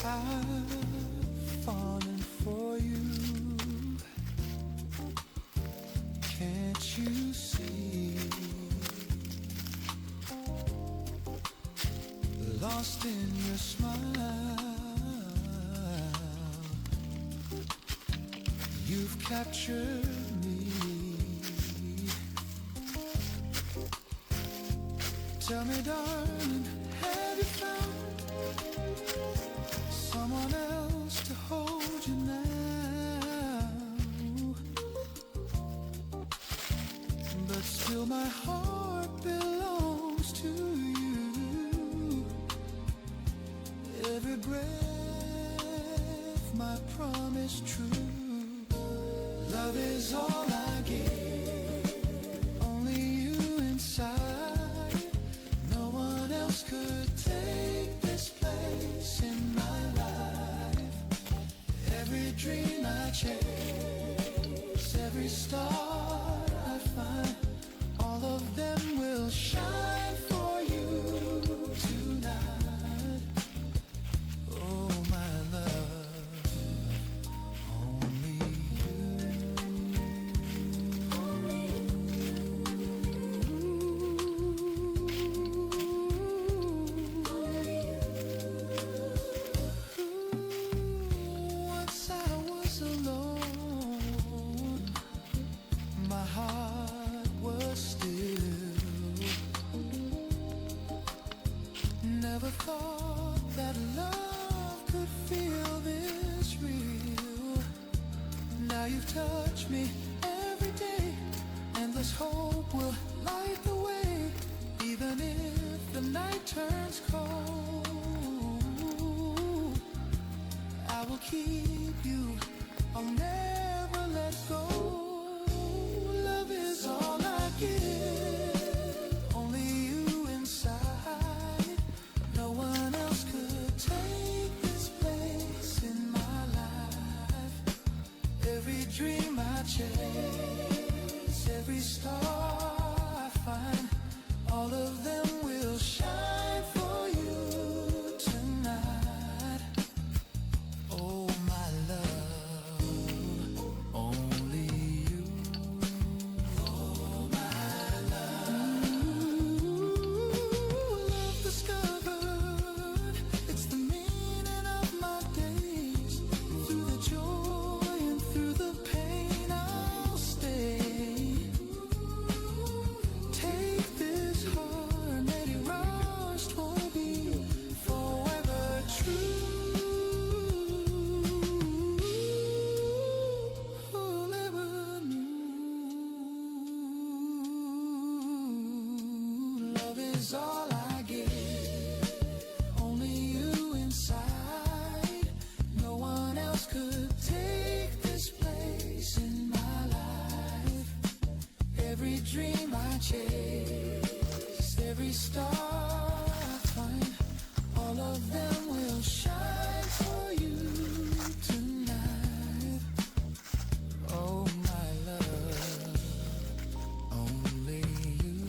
I've fallen for you. Can't you see? Lost in your smile, you've captured me. Tell me, darling, have you found someone else to hold you now? But still my heart belongs to you. Every breath, my promise true. Love is all I give, only you inside. No one else could take this place in my life. Every dream I chase, every star I find, all of them will shine for you tonight. Oh, my love, only you. Once I was alone, my heart was still. Never thought that love could feel this real. Now you've touched me every day. Endless hope will light the way. Even if the night turns cold, I will keep you, I'll never let go. Love is all I give, only you inside. No one else could take this place in my life. Every dream I chase, every star I find, all of them will shine for you tonight. Oh, my love, only you. Oh, my love. Love discovered, it's the meaning of my days. Through the joy and through the pain, I'll stay. Take this heart, let it rust, won't be forever true. Who'll ever knew? Love is all I give, only you inside. No one else could take this place in my life. Every dream I chase, every star I find, all all of them will shine for you tonight. Oh, my love, only you.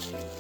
Thank you.